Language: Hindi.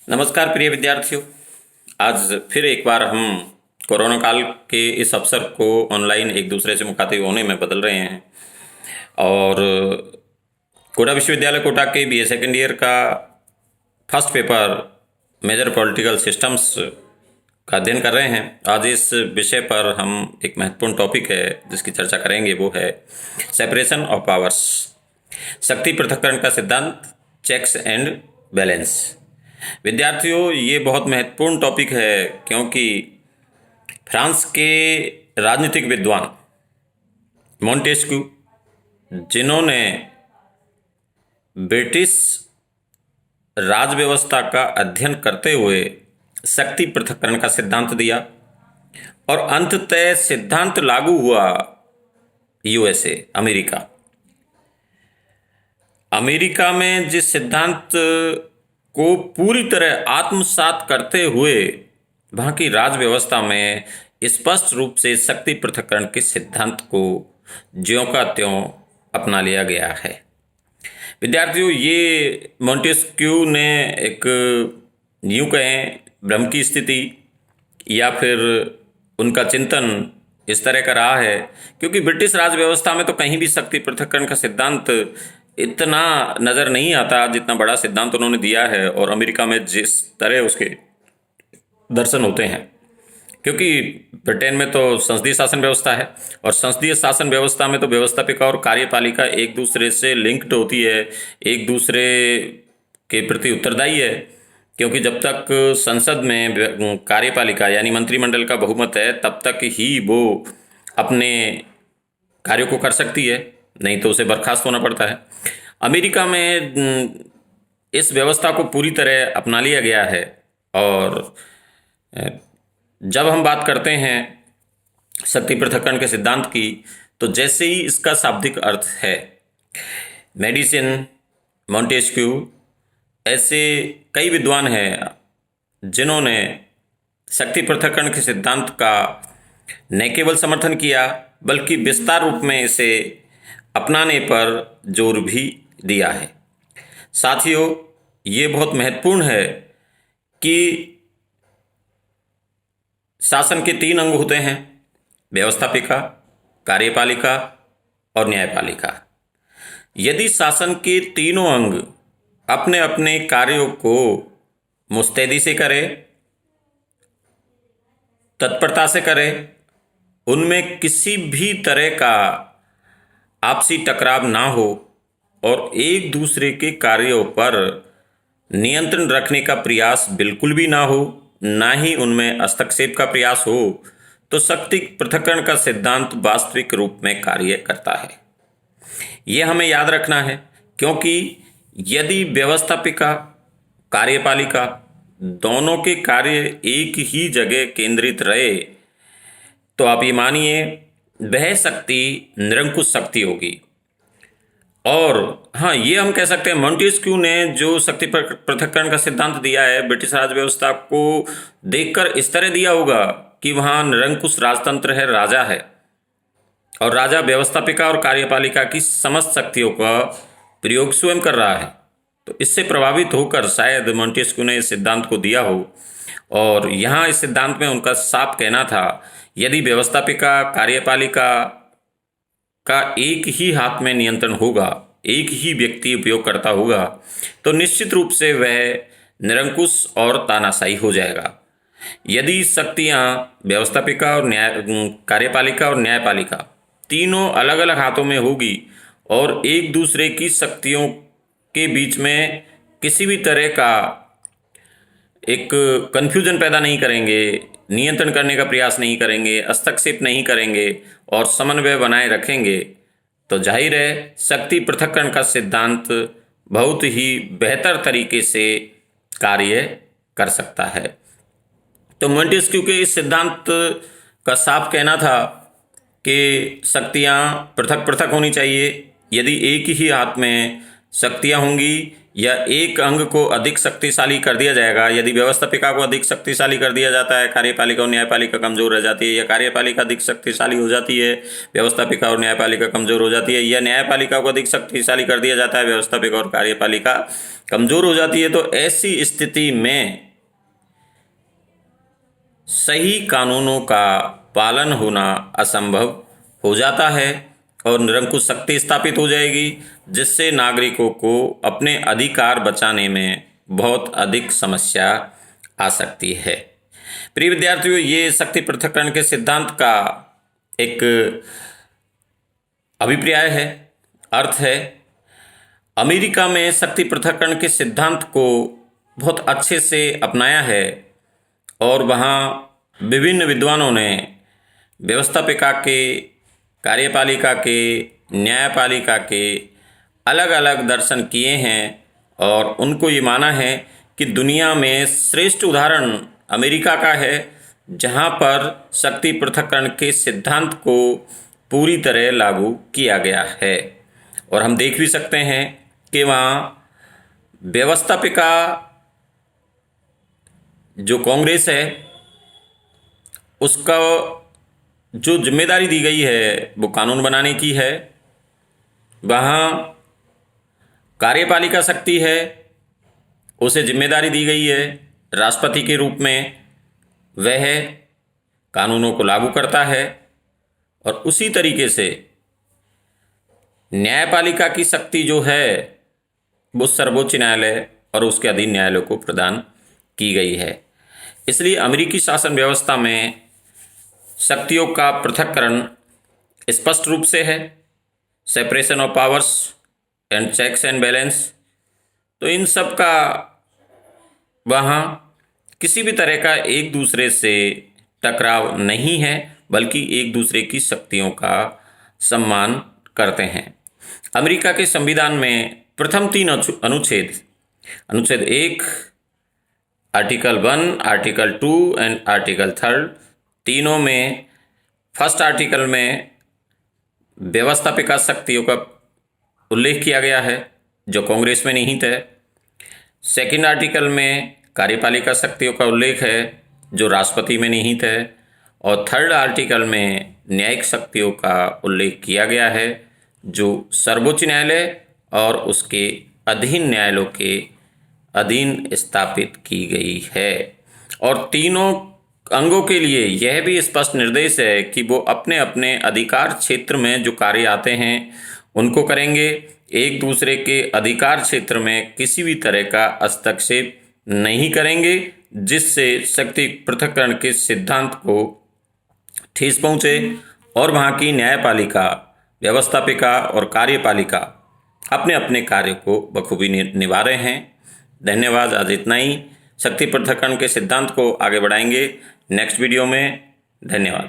नमस्कार प्रिय विद्यार्थियों। आज फिर एक बार हम कोरोना काल के इस अवसर को ऑनलाइन एक दूसरे से मुखातिब होने में बदल रहे हैं और कोटा विश्वविद्यालय कोटा के बीए सेकेंड ईयर का first paper major political systems का अध्ययन कर रहे हैं। आज इस विषय पर हम एक महत्वपूर्ण टॉपिक है जिसकी चर्चा करेंगे, वो है सेपरेशन ऑफ पावर्स, शक्ति पृथक्करण का सिद्धांत, चेक्स एंड बैलेंस। विद्यार्थियों, ये बहुत महत्वपूर्ण टॉपिक है क्योंकि फ्रांस के राजनीतिक विद्वान मॉन्टेस्क्यू, जिन्होंने ब्रिटिश राज व्यवस्था का अध्ययन करते हुए शक्ति पृथक्करण का सिद्धांत दिया और अंततः सिद्धांत लागू हुआ यूएसए अमेरिका में जिस सिद्धांत को पूरी तरह आत्मसात करते हुए वहाँ की राज व्यवस्था में स्पष्ट रूप से शक्ति पृथक्करण के सिद्धांत को ज्यों का त्यों अपना लिया गया है। विद्यार्थियों, ये मॉन्टेस्क्यू ने एक यूँ कहें ब्रह्म की स्थिति या फिर उनका चिंतन इस तरह का रहा है, क्योंकि ब्रिटिश राज व्यवस्था में तो कहीं भी शक्ति पृथक्करण का सिद्धांत इतना नज़र नहीं आता जितना बड़ा सिद्धांत उन्होंने दिया है और अमेरिका में जिस तरह उसके दर्शन होते हैं। क्योंकि ब्रिटेन में तो संसदीय शासन व्यवस्था है और संसदीय शासन व्यवस्था में तो व्यवस्थापिका और कार्यपालिका एक दूसरे से लिंक्ड होती है, एक दूसरे के प्रति उत्तरदायी है। क्योंकि जब तक संसद में कार्यपालिका यानी मंत्रिमंडल का बहुमत है तब तक ही वो अपने कार्यों को कर सकती है, नहीं तो उसे बर्खास्त होना पड़ता है। अमेरिका में इस व्यवस्था को पूरी तरह अपना लिया गया है और जब हम बात करते हैं शक्ति पृथक्करण के सिद्धांत की, तो जैसे ही इसका शाब्दिक अर्थ है मेडिसिन, मॉन्टेस्क्यू, ऐसे कई विद्वान हैं जिन्होंने शक्ति पृथक्करण के सिद्धांत का न केवल समर्थन किया बल्कि विस्तार रूप में इसे अपनाने पर जोर भी दिया है। साथियों, ये बहुत महत्वपूर्ण है कि शासन के 3 अंग होते हैं, व्यवस्थापिका, कार्यपालिका और न्यायपालिका। यदि शासन के तीनों अंग अपने अपने कार्यों को मुस्तैदी से करें, तत्परता से करें, उनमें किसी भी तरह का आपसी टकराव ना हो और एक दूसरे के कार्यों पर नियंत्रण रखने का प्रयास बिल्कुल भी ना हो, ना ही उनमें हस्तक्षेप का प्रयास हो, तो शक्ति पृथक्करण का सिद्धांत वास्तविक रूप में कार्य करता है। यह हमें याद रखना है, क्योंकि यदि व्यवस्थापिका, कार्यपालिका दोनों के कार्य एक ही जगह केंद्रित रहे तो आप ये मानिए वह शक्ति निरंकुश शक्ति होगी। और हाँ, ये हम कह सकते हैं मॉन्टेस्क्यू ने जो शक्ति पृथक्करण का सिद्धांत दिया है ब्रिटिश राज व्यवस्था को देखकर इस तरह दिया होगा कि वहाँ निरंकुश राजतंत्र है, राजा है और राजा व्यवस्थापिका और कार्यपालिका की समस्त शक्तियों का प्रयोग स्वयं कर रहा है। तो इससे प्रभावित होकर शायद मॉन्टेस्क्यू ने इस सिद्धांत को दिया हो और यहाँ इस सिद्धांत में उनका साफ कहना था, यदि व्यवस्थापिका, कार्यपालिका का एक ही हाथ में नियंत्रण होगा, एक ही व्यक्ति उपयोग करता होगा, तो निश्चित रूप से वह निरंकुश और तानाशाही हो जाएगा। यदि शक्तियाँ व्यवस्थापिका और कार्यपालिका और न्यायपालिका तीनों अलग अलग हाथों में होगी और एक दूसरे की शक्तियों के बीच में किसी भी तरह का एक कन्फ्यूजन पैदा नहीं करेंगे, नियंत्रण करने का प्रयास नहीं करेंगे, हस्तक्षेप नहीं करेंगे और समन्वय बनाए रखेंगे, तो जाहिर है शक्ति पृथक्करण का सिद्धांत बहुत ही बेहतर तरीके से कार्य कर सकता है। तो मॉन्टेस्क्यू के इस सिद्धांत का साफ कहना था कि शक्तियाँ पृथक पृथक होनी चाहिए। यदि एक ही हाथ में शक्तियाँ होंगी या एक अंग को अधिक शक्तिशाली कर दिया जाएगा। यदि व्यवस्थापिका को अधिक शक्तिशाली कर दिया जाता है, कार्यपालिका और न्यायपालिका कमजोर रह जाती है, या कार्यपालिका अधिक शक्तिशाली हो जाती है, व्यवस्थापिका और न्यायपालिका कमजोर हो जाती है, या न्यायपालिका को अधिक शक्तिशाली कर दिया जाता है, व्यवस्थापिका और कार्यपालिका कमजोर हो जाती है, तो ऐसी स्थिति में सही कानूनों का पालन होना असंभव हो जाता है और निरंकुश शक्ति स्थापित हो जाएगी, जिससे नागरिकों को अपने अधिकार बचाने में बहुत अधिक समस्या आ सकती है। प्रिय विद्यार्थियों, ये शक्ति पृथक्करण के सिद्धांत का एक अभिप्राय है, अर्थ है। अमेरिका में शक्ति पृथक्करण के सिद्धांत को बहुत अच्छे से अपनाया है और वहाँ विभिन्न विद्वानों ने व्यवस्थापिका के, कार्यपालिका के, न्यायपालिका के अलग अलग दर्शन किए हैं और उनको ये माना है कि दुनिया में श्रेष्ठ उदाहरण अमेरिका का है, जहाँ पर शक्ति पृथक्करण के सिद्धांत को पूरी तरह लागू किया गया है। और हम देख भी सकते हैं कि वहाँ व्यवस्थापिका जो कांग्रेस है उसका जो जिम्मेदारी दी गई है वो कानून बनाने की है। वहाँ कार्यपालिका शक्ति है, उसे जिम्मेदारी दी गई है राष्ट्रपति के रूप में, वह कानूनों को लागू करता है। और उसी तरीके से न्यायपालिका की शक्ति जो है वो सर्वोच्च न्यायालय और उसके अधीन न्यायालयों को प्रदान की गई है। इसलिए अमेरिकी शासन व्यवस्था में शक्तियों का पृथक्करण स्पष्ट रूप से है, separation of powers and checks and balance. तो इन सब का वहाँ किसी भी तरह का एक दूसरे से टकराव नहीं है, बल्कि एक दूसरे की शक्तियों का सम्मान करते हैं। अमेरिका के संविधान में प्रथम 3 अनुच्छेद, अनुच्छेद 1, आर्टिकल 1, आर्टिकल 2 एंड आर्टिकल 3, तीनों में फर्स्ट आर्टिकल में व्यवस्थापिका शक्तियों का उल्लेख किया गया है जो कांग्रेस में निहित है। सेकंड आर्टिकल में कार्यपालिका शक्तियों का उल्लेख है जो राष्ट्रपति में निहित है। और थर्ड आर्टिकल में न्यायिक शक्तियों का उल्लेख किया गया है जो सर्वोच्च न्यायालय और उसके अधीन न्यायालयों के अधीन स्थापित की गई है। और तीनों अंगों के लिए यह भी स्पष्ट निर्देश है कि वो अपने अपने अधिकार क्षेत्र में जो कार्य आते हैं उनको करेंगे। एक दूसरे के अधिकार क्षेत्र में किसी भी तरह का हस्तक्षेप नहीं करेंगे, जिससे शक्ति पृथक्करण के सिद्धांत को ठेस पहुँचे और वहाँ की न्यायपालिका, व्यवस्थापिका और कार्यपालिका अपने अपने कार्य को बखूबी निभा रहे हैं। धन्यवाद। आज इतना ही। शक्ति पृथक्करण के सिद्धांत को आगे बढ़ाएंगे नेक्स्ट वीडियो में। धन्यवाद।